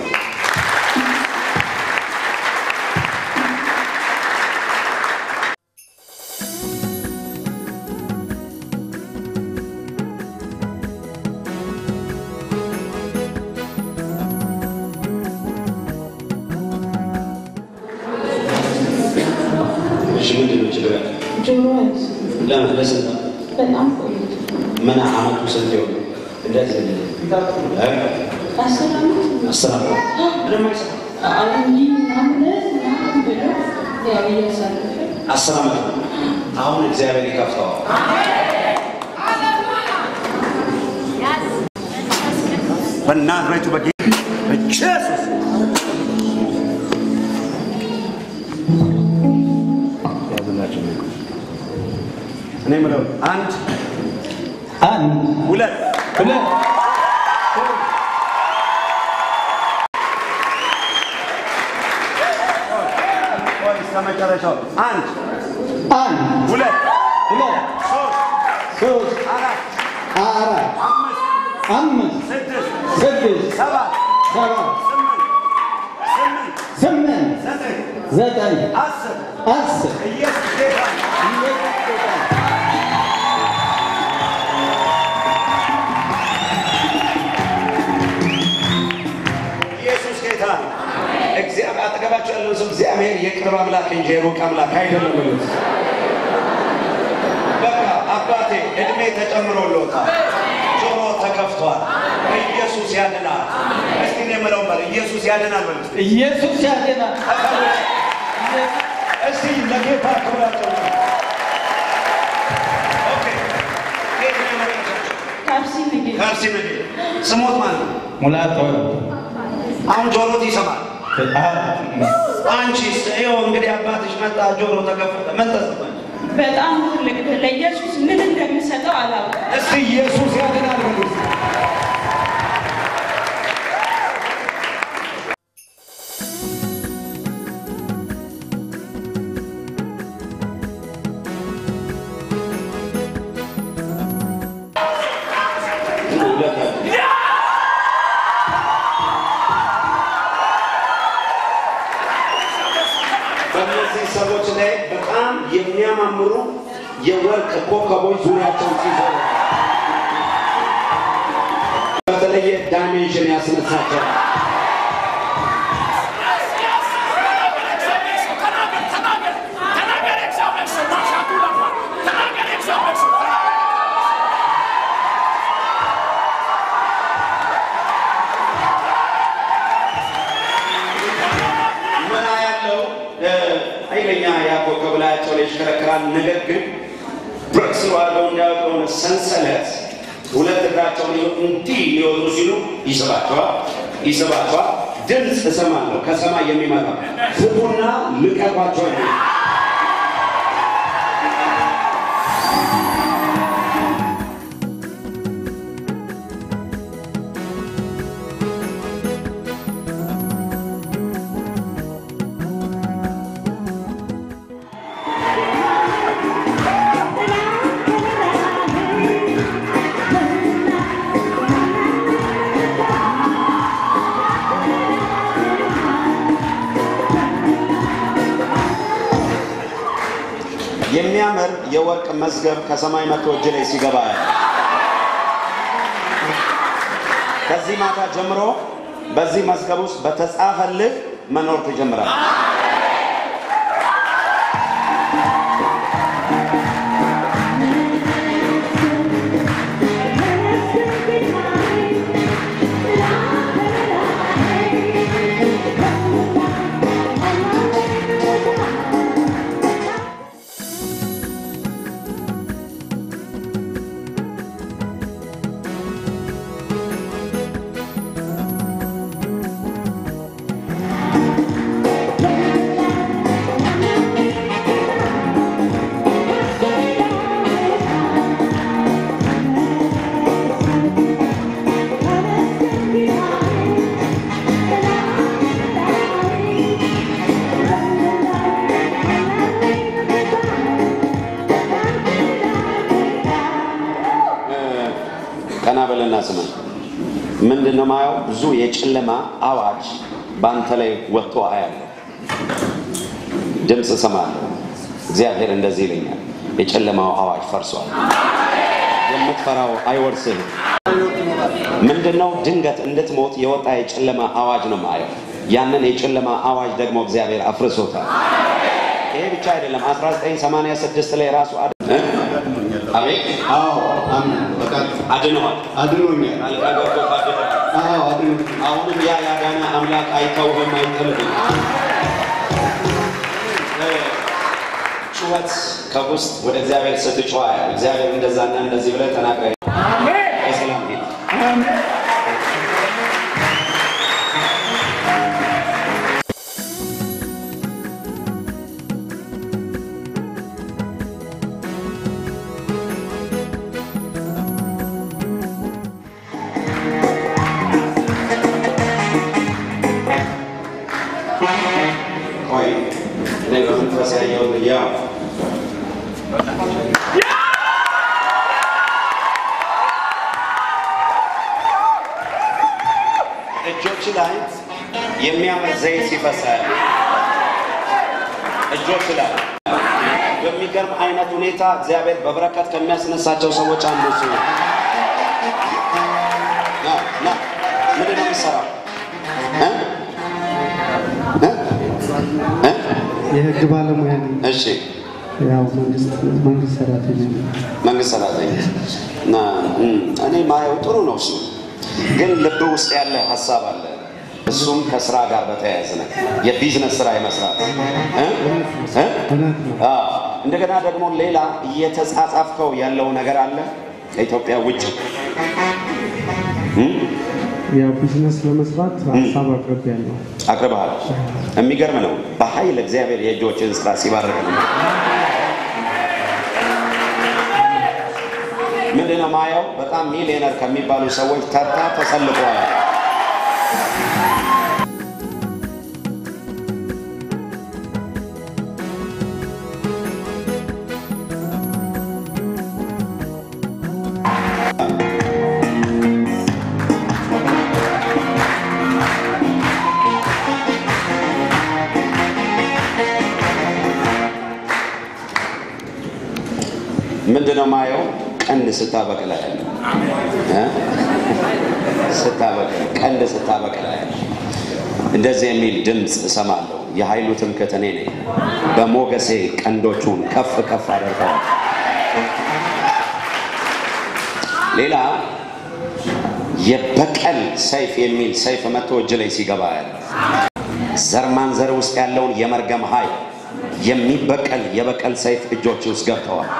لما لازم بالعام قلت منع عملته سنتين لازم السلام لما عندي عملة نعم بلو يا بيا سلام السلام አሁን እግዚአብሔር ይከፍተዋል በናዝሬቱ በኢየሱስ እኔ ምለው አንድ ሁለት መጨረሻው አንድ ሁለት ሶስት አራት አምስት ስድስት ሰባት ስምንት ዘጠኝ አስር ኢየሱስ ጌታ እግዚአብሔር አጠገባችሁ ያለው ሰው እግዚአብሔር የቅርብ አምላክ እንጂ የሩቅ አምላክ አይደለም ብሉት። በቃ አባቴ እድሜ ተጨምሮልዎታል፣ ጆሮ ተከፍቷል፣ ኢየሱስ ያድናል። እስቲ እኔ የምለው ማለት ኢየሱስ ያድናል በሉት። ኢየሱስ ያድናል። እስቲ ለጌታ ክብር አጥሩ። ኦኬ ካርሲ ምድ ስሞት ማለት ሙላቶ አሁን ጆሮት ይሰማል። አንቺስ ይኸው እንግዲህ አባትሽ መጣ ጆሮ ተከፈተ ምን ተሰማሽ? በጣም ትልቅ ለኢየሱስ ምን እንደምሰጠው አላውቅም። እስቲ ኢየሱስ ያድናል በሉት። ሰዎች ላይ በጣም የሚያማምሩ የወርቅ ኮከቦች ዙሪያቸውን ሲዞሩ በተለየ ዳይሜንሽን ያስነሳቸው ኃይለኛ ያኮከብ ላያቸው ላይ ይሽከረከራል። ነገር ግን ብረክስሩ አድርገው እንዳያወጣውን ሰንሰለት ሁለት እግራቸውን እንዲህ ሊወጡ ሲሉ ይስባቸዋል። ድምፅ እሰማለሁ ከሰማይ የሚመጣ ፍቱና ልቀቋቸው። የሚያምር የወርቅ መዝገብ ከሰማይ መጥቶ እጅ ላይ ሲገባ ከዚህ ማታ ጀምሮ በዚህ መዝገብ ውስጥ በተጻፈልህ መኖር ትጀምራለህ። ስመኝ ምንድነው ማየው ብዙ የጨለማ አዋጅ ባንተ ላይ ወጥቶ አያለሁ ድምጽ ሰማለሁ እግዚአብሔር እንደዚህ ይለኛል የጨለማው አዋጅ ፈርሷል የምትፈራው አይወርስም ምንድነው ድንገት እንድትሞት የወጣ የጨለማ አዋጅ ነው ማየው ያንን የጨለማ አዋጅ ደግሞ እግዚአብሔር አፍርሶታል ይሄ ብቻ አይደለም 1986 ላይ ራሱ አቤት አሜን በቃ አድኖኛል አልቃገርቶ አድኖ አሁንም ያ ያዳና አምላክ አይተውህም አይጥልህም ጩኸት ከውስጥ ወደ እግዚአብሔር ስትጮህ እግዚአብሔር እንደዛና እንደዚህ ብለህ ተናግረህ አሜን በሰላም ሂድ አሜን እጆች ላይ የሚያምር ዘይት ሲፈሳል እጆች ላይ በሚገርም አይነት ሁኔታ እግዚአብሔር በበረከት ከሚያስነሳቸው ሰዎች አንዱ ነው ና ምንድነው የሚሰራው የህግ ባለሙያ ነኝ እሺ ያው መንግስት ሰራተኛ ና እኔ ማየው ጥሩ ነው እሱ ግን ልብ ውስጥ ያለ ሐሳብ አለ እሱም ከስራ ጋር በተያያዘ ነው የቢዝነስ ስራ ይመስላል እንደገና ደግሞ ሌላ እየተጻጻፍከው ያለው ነገር አለ ከኢትዮጵያ ውጭ ያው ቢዝነስ ለመስራት ሐሳብ አቅርበሃል የሚገርም ነው በኃይል እግዚአብሔር የእጆችን ስራ ሲባርክ ነው ምንድነው ማየው በጣም ሚሊዮነር ከሚባሉ ሰዎች ተርታ ተሰልፈዋል ምንድነው ማየው ቀንድ ስታበቅላ ቀንድ ስታበቅላ እንደዚህ የሚል ድምጽ እሰማለሁ የኃይሉ ትምክህት እኔ ነኝ በሞገሴ ቀንዶቹን ከፍ ከፍ አደርጋለሁ ሌላ የበቀል ሰይፍ የሚል ሰይፍ መጥቶ እጅ ላይ ሲገባ ያለ ዘርማንዘር ውስጥ ያለውን የመርገም ኃይል የሚበቀል የበቀል ሰይፍ እጆች ውስጥ ገብተዋል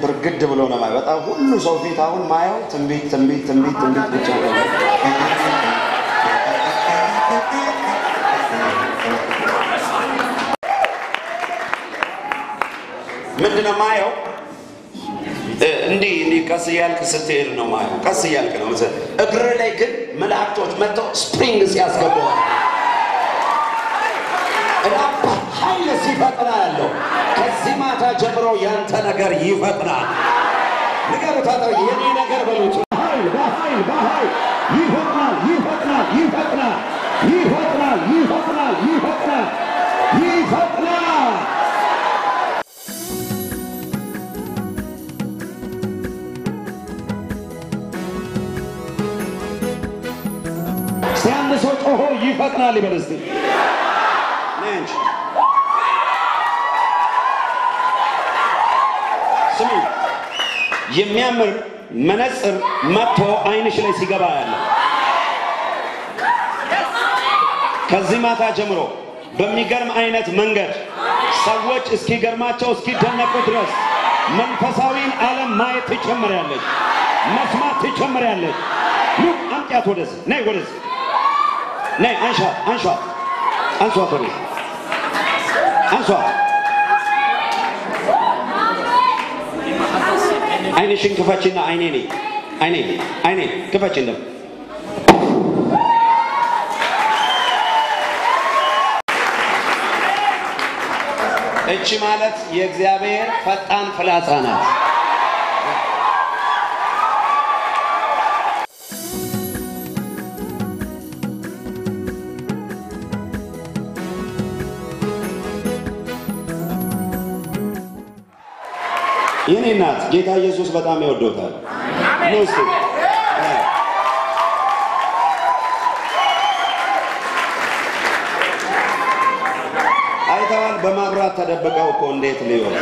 ብርግድ ብሎ ነው ማለት በጣም ሁሉ ሰው ፊት አሁን ማየው ትንቢት ብቻ ነው ምንድነው ማየው እንዲህ ቀስ ያልክ ስትሄድ ነው ማየው ቀስ ያልክ ነው እግር ላይ ግን መላእክቶች መጥተው ስፕሪንግ ሲያስገባው እና ኃይል ሲፈጥራ ያለው ከዚህ ማታ ጀምሮ ያንተ ነገር ይፈጥራል ነገር ታጣው የኔ ነገር በሉት በኃይል ይፈጥራል ሲያንድ ሰው ጮሆ ይፈጥራል ይበልስቲ ነንች ስሙ የሚያምር መነጽር መጥቶ አይንሽ ላይ ሲገባ ያለ ከዚህ ማታ ጀምሮ በሚገርም አይነት መንገድ ሰዎች እስኪገርማቸው እስኪደነቁ ድረስ መንፈሳዊን ዓለም ማየት ትጀምራለች መስማት ትጀምራለች ሉክ አምጣት ወደዚህ ነይ አንሻ አንሷ ወደዚህ አንሷ አይንሽን ክፈችና አይኔ ክፈችና እቺ ማለት የእግዚአብሔር ፈጣን ፍላጻ ናት። የኔ እናት ጌታ ኢየሱስ በጣም ይወዶታል። ሙስቲ አይተዋል። በማብራት ተደብቀው እኮ እንዴት ሊሆን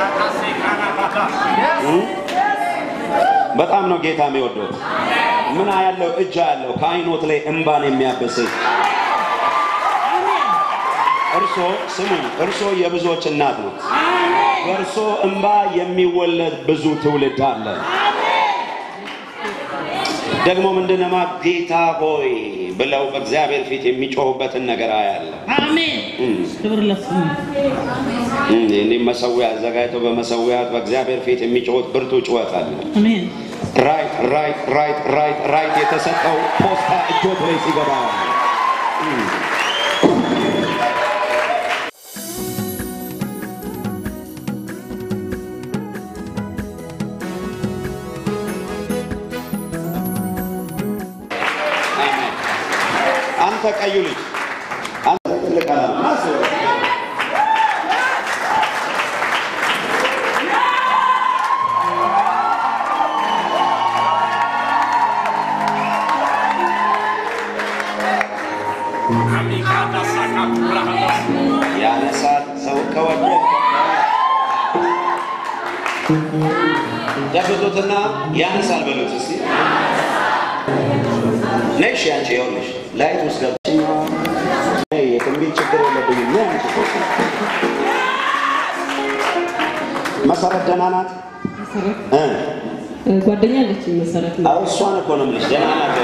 በጣም ነው ጌታ የሚወዶት። ምን ያለው እጅ ያለው ከአይኖት ላይ እንባን የሚያበስ እርሶ የብዙዎች እናት ነው። በእርሶ እንባ የሚወለድ ብዙ ትውልድ አለ። ደግሞ ምንድነው ጌታ ሆይ ብለው በእግዚአብሔር ፊት የሚጮሁበትን ነገር አያለ። አሜን። ክብር ለስሙ። እኔ መሰዊያ አዘጋጅተው በመሰዊያት በእግዚአብሔር ፊት የሚጮሁት ብርቱ ጩኸት አለ። አሜን። ራይት የተሰጠው ፖስታ እጆት ላይ ሲገባ አንተ ቀዩ ልጅ አንተ ትልቅ አላማ ማሰው ያነሳት ሰው ከወደ ያፈቶትና ያነሳል በሉት እስቲ ነሽ ያንቺ ይሆንሽ ላይ ተስገብኝ የትንቢት ችግር የለብኝም ነው አንቺ መሰረት ደህና ናት። ጓደኛ አለች መሰረት ነው። አዎ እሷን እኮ ነው የምልሽ ደህና ናት።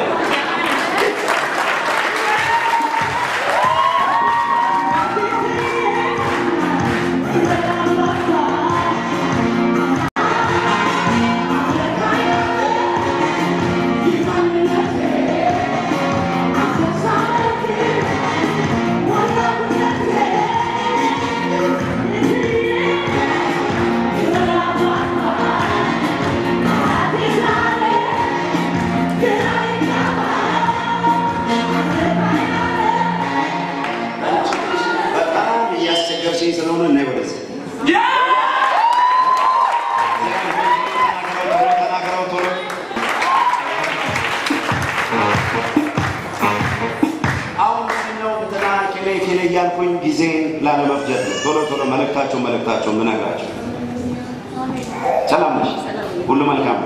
ያልኩኝ ጊዜን ላለመፍጀት ቶሎ መልእክታቸው ምን አግራችሁ ሰላም ነሽ? ሁሉ መልካም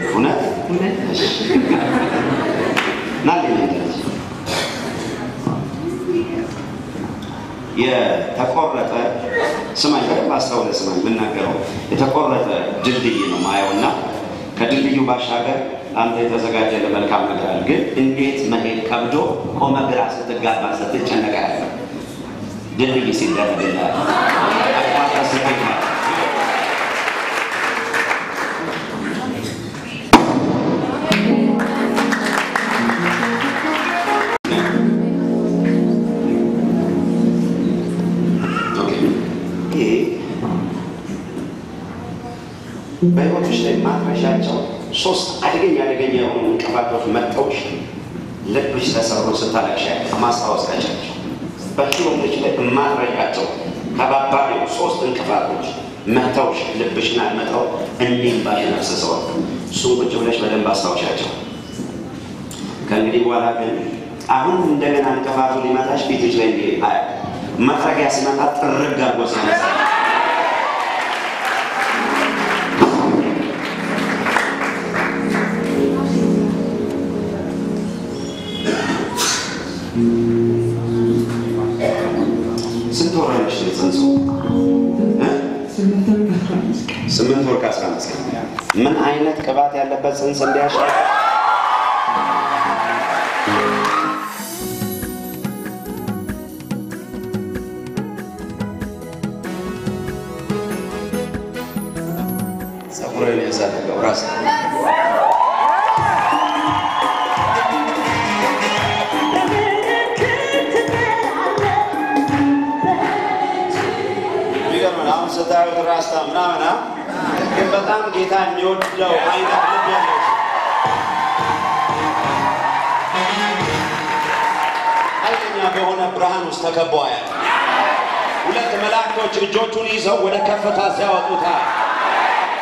እውነት ናለኝ የተቆረጠ ስማኝ በደንብ አስተውለ ስማኝ የምናገረው የተቆረጠ ድልድይ ነው ማየውና ከድልድዩ ባሻገር አንተ የተዘጋጀ ለመልካም ነገር አለ። ግን እንዴት መሄድ ከብዶ ቆመግራ ስትጋባ ስትጨነቅ ያለ ድልድይ ሲደረግልህ አቋታ ስትገባ በህይወትሽ ላይ ማጥረሻቸው ሶስት አደገኛ የሆኑ እንቅፋቶች መጥተውሽ ልብሽ ተሰብሮ ስታለቅሽ ማስታወስ ከቻልሽ በህይወትሽ ላይ ማጥረሻቸው ከባባድ ሶስት እንቅፋቶች መጥተውሽ ልብሽን አልመጣው እንዲም ባሽን አፍስሰዋል። እሱን ቁጭ ብለሽ በደንብ አስታውሻቸው። ከእንግዲህ በኋላ ግን አሁን እንደገና እንቅፋቱ ሊመጣሽ ፊትሽ ላይ መጥረጊያ ሲመጣ ጥርግ አድርጎ ሲያነሳ ስንት ወር ነሽ ጽንሱ? 8 ወር ከ15 ቀን። ምን አይነት ቅባት ያለበት ጽንስ እንዲያሻል ራስታ ምናምና ግን በጣም ጌታ የሚወደው አይነት ልብ ያለው አይኛ በሆነ ብርሃን ውስጥ ተከበው ያለ ሁለት መላእክቶች እጆቹን ይዘው ወደ ከፍታ ሲያወጡታል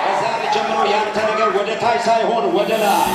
ከዛሬ ጀምሮ ያንተ ነገር ወደ ታች ሳይሆን ወደ ላይ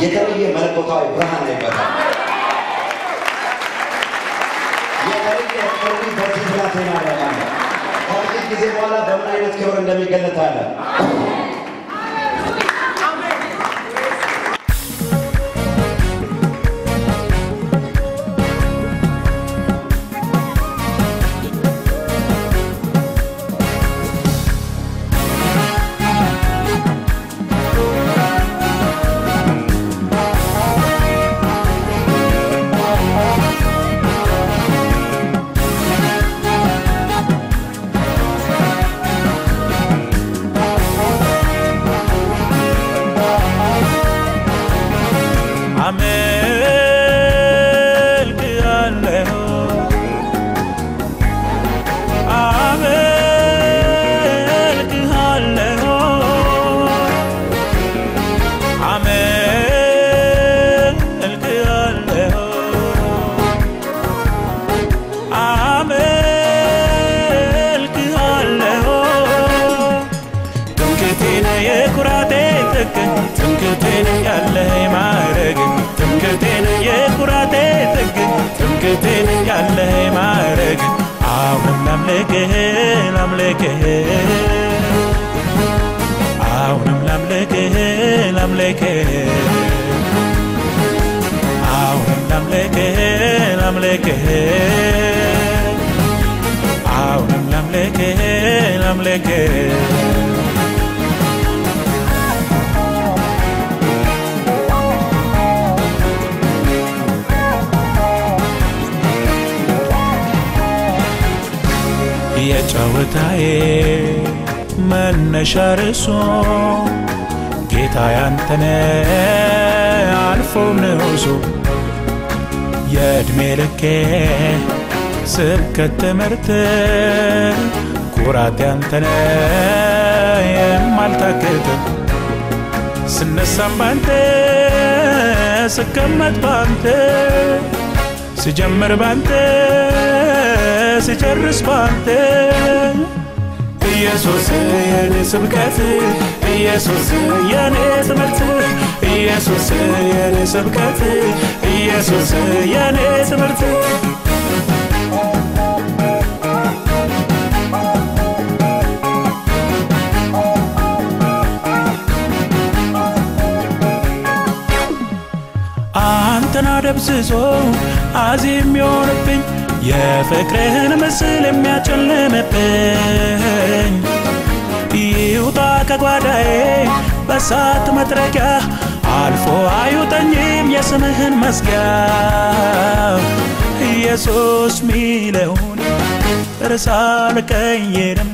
የተለየ መለኮታዊ ብርሃን ይበራል የተለየ ክብር በዚህ ብላቴና ላይ አለ ከጥቂት ጊዜ በኋላ በምን አይነት ክብር እንደሚገለጥ አለ የጨዋታዬ መነሻርሶ ጌታ ያንተነ አልፎ ነውሶ የእድሜ ልኬ ስብከት ትምህርት ኩራት ያንተነ የማልታክት ስነሳም ባንተ ስቀመጥ ባንተ ስጀምር ባንተ ስጨርስ ባንተ ኢየሱስ የኔ ስብከት ኢየሱስ የኔ ትምህርት ኢየሱስ የኔ ስብከት ኢየሱስ የኔ ትምህርት አንተና ደብዝዞ አዚም ይሆንብኝ የፍቅርህን ምስል የሚያጨልምብኝ ይውጣ ከጓዳዬ በሳት መጥረጊያ አልፎ አይውጠኝም የስምህን መዝጊያ ኢየሱስ ሚለውን ርዕስ አልቀይርም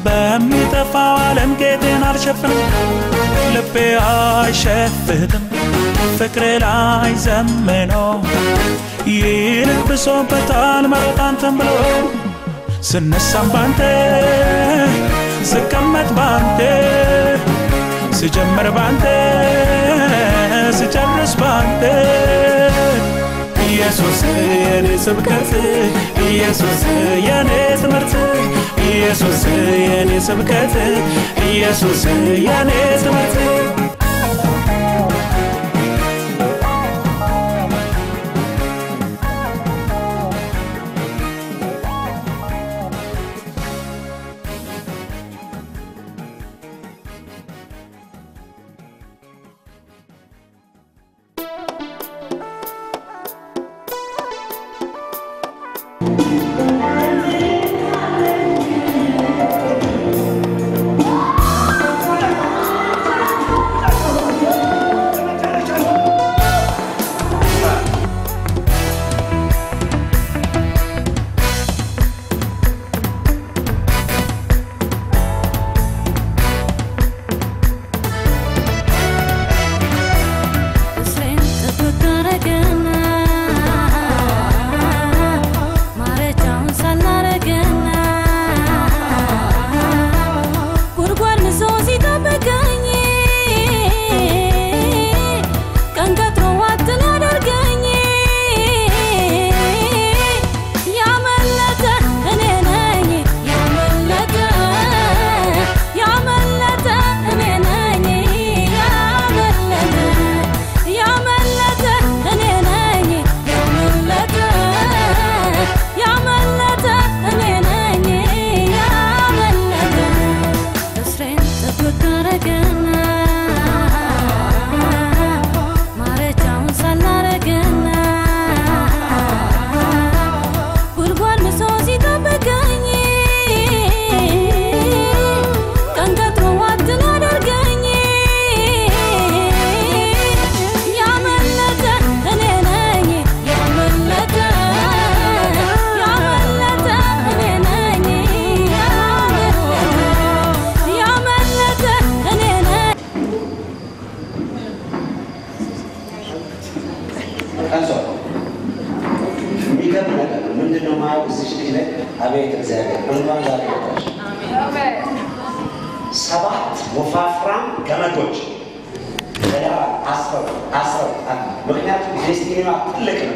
በሚጠፋው ዓለም ጌቴን አልሸፍንም ልቤ አይሸፍትም ፍቅር ላይ ዘመኖ ይልቅ ብሶበታል መሮጥ አንተን ብሎ ስነሳም ባንተ ስቀመጥ ባንተ ስጀምር ባንተ ስጨርስ ባንተ ኢየሱስ የኔ ስብከት ኢየሱስ የኔ ትምህርት ኢየሱስ የኔ ስብከት ኢየሱስ የኔ ትምህርት ቀንሶ የሚገርም ነገር ነው። ምንድነው ማየው እዚህ ልጅ ላይ አቤት እግዚአብሔር እንኳን ዛሬ ወጣሽ። ሰባት ወፋፍራም ገመዶች ለዳ አስረው ምክንያቱም ዴስቲኒዋ ትልቅ ነው።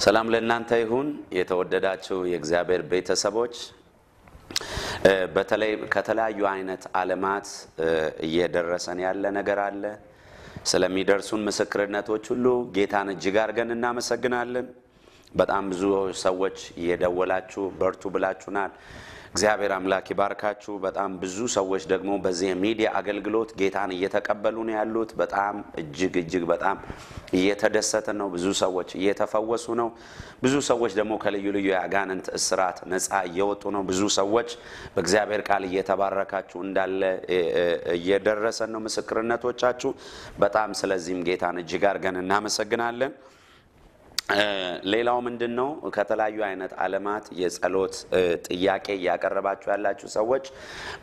ሰላም ለእናንተ ይሁን የተወደዳችሁ የእግዚአብሔር ቤተሰቦች በተለይ ከተለያዩ አይነት ዓለማት እየደረሰን ያለ ነገር አለ ስለሚደርሱን ምስክርነቶች ሁሉ ጌታን እጅግ አድርገን እናመሰግናለን በጣም ብዙ ሰዎች እየደወላችሁ በርቱ ብላችሁናል እግዚአብሔር አምላክ ይባርካችሁ በጣም ብዙ ሰዎች ደግሞ በዚህ ሚዲያ አገልግሎት ጌታን እየተቀበሉ ነው ያሉት በጣም እጅግ በጣም እየተደሰተ ነው ብዙ ሰዎች እየተፈወሱ ነው ብዙ ሰዎች ደግሞ ከልዩ ልዩ ያጋንንት እስራት ነፃ እየወጡ ነው ብዙ ሰዎች በእግዚአብሔር ቃል እየተባረካችሁ እንዳለ እየደረሰን ነው ምስክርነቶቻችሁ በጣም ስለዚህም ጌታን እጅግ አድርገን እናመሰግናለን ሌላው ምንድነው ከተለያዩ አይነት ዓለማት የጸሎት ጥያቄ ያቀርባችሁ ያላችሁ ሰዎች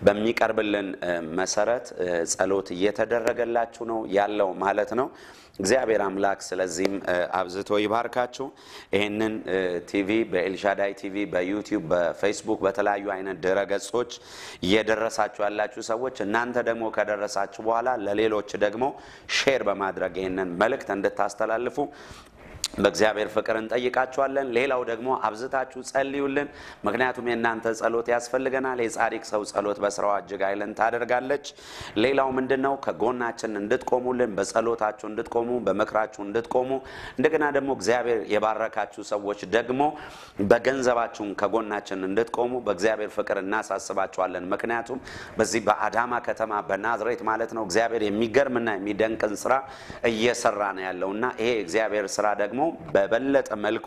በሚቀርብልን መሰረት ጸሎት እየተደረገላችሁ ነው ያለው ማለት ነው እግዚአብሔር አምላክ ስለዚህም አብዝቶ ይባርካችሁ ይሄንን ቲቪ በኤልሻዳይ ቲቪ በዩቲዩብ በፌስቡክ በተለያዩ አይነት ድረገጾች እየደረሳችሁ ያላችሁ ሰዎች እናንተ ደግሞ ከደረሳችሁ በኋላ ለሌሎች ደግሞ ሼር በማድረግ ይሄንን መልእክት እንድታስተላልፉ በእግዚአብሔር ፍቅር እንጠይቃችኋለን ሌላው ደግሞ አብዝታችሁ ጸልዩልን ምክንያቱም የእናንተ ጸሎት ያስፈልገናል የጻድቅ ሰው ጸሎት በስራው እጅግ ኃይልን ታደርጋለች ሌላው ምንድነው ከጎናችን እንድትቆሙልን በጸሎታችሁ እንድትቆሙ በመክራችሁ እንድትቆሙ እንደገና ደግሞ እግዚአብሔር የባረካችሁ ሰዎች ደግሞ በገንዘባችሁ ከጎናችን እንድትቆሙ በእግዚአብሔር ፍቅር እናሳስባችኋለን ምክንያቱም በዚህ በአዳማ ከተማ በናዝሬት ማለት ነው እግዚአብሔር የሚገርምና የሚደንቅን ስራ እየሰራ ነው ያለውና ይሄ እግዚአብሔር ስራ ደግሞ በበለጠ መልኩ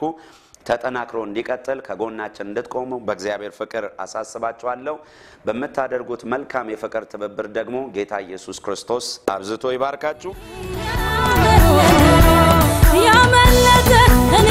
ተጠናክሮ እንዲቀጥል ከጎናችን እንድትቆሙ በእግዚአብሔር ፍቅር አሳስባችኋለሁ በመታደርጉት መልካም የፍቅር ትብብር ደግሞ ጌታ ኢየሱስ ክርስቶስ አብዝቶ ይባርካችሁ ያመለጠ እኔ